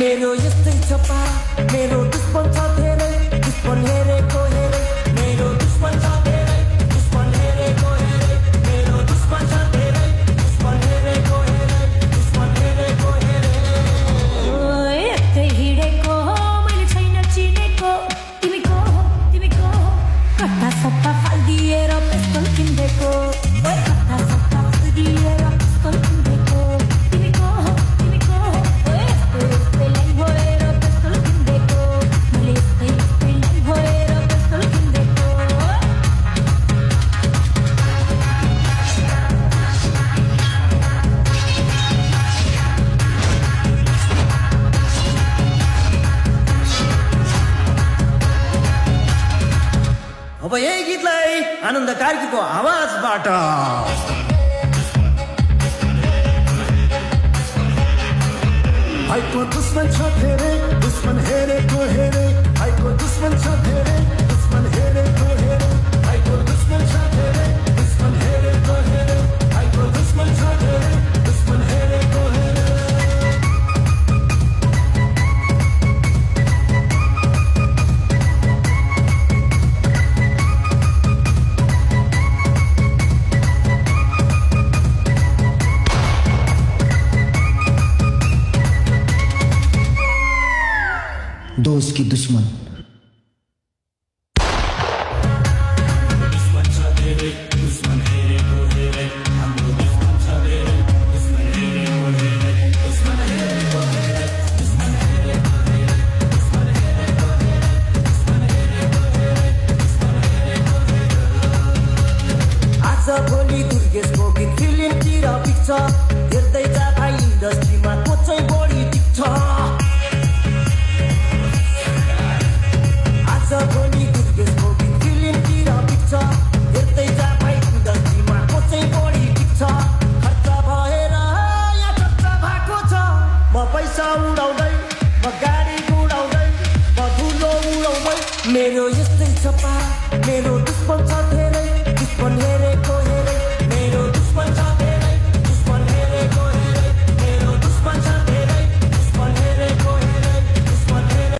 मेरो यस्तै छ पारा मेरो दुश्मन छ धेरै दुश्मन हेरेको हेरे मेरो दुश्मन छ धेरै दुश्मन हेरेको हेरे मेरो दुश्मन छ धेरै दुश्मन हेरेको हेरे दुश्मन हेरेको हेरे यस्तै हिँडेको मैले छैन चिनेको तिमी को हो कट्टा सट्टा फालिदिएर पिस्तोल किन्देको कट्टा सट्टा फालिदिएर पिस्तोल किन्देको तिमी को हो यस्तै लै भएर पिस्तोल किन्देको मैले यस्तै लै भएर पिस्तोल किन्देको अब यही गीतलाई आनन्द कार्कीको आवाजबाट भाइको दुश्मन छ धेरै दुश्मन हेरेको हेरे भाइको दुश्मन छ धेरै दुश्मन हेरेको हेरे भाइको दुश्मन छ धेरै दुश्मन हेरेको हेरे भाइको दुश्मन छ धेरै दुश्मन हेरेको हेरे दोस्त की दुश्मन आज भोलि दुर्गेशको गीत फिल्मतिर बिक्छ हेर्दै जाँदा इन्डस्ट्रीमा को चाहिँ बढी टिक्छ आज भोलि दुर्गेशको गीत फिल्मतिर बिक्छ हेर्दै जाँदा इन्डस्ट्रीमा को चाहिँ बढी टिक्छ खर्च भएर या खर्च भएको छ म पैसा उडाउँदै म गाडी उडाउँदै म धुलो उडाउँदै मेरो यस्तै छ पारा मेरो दुश्मन छ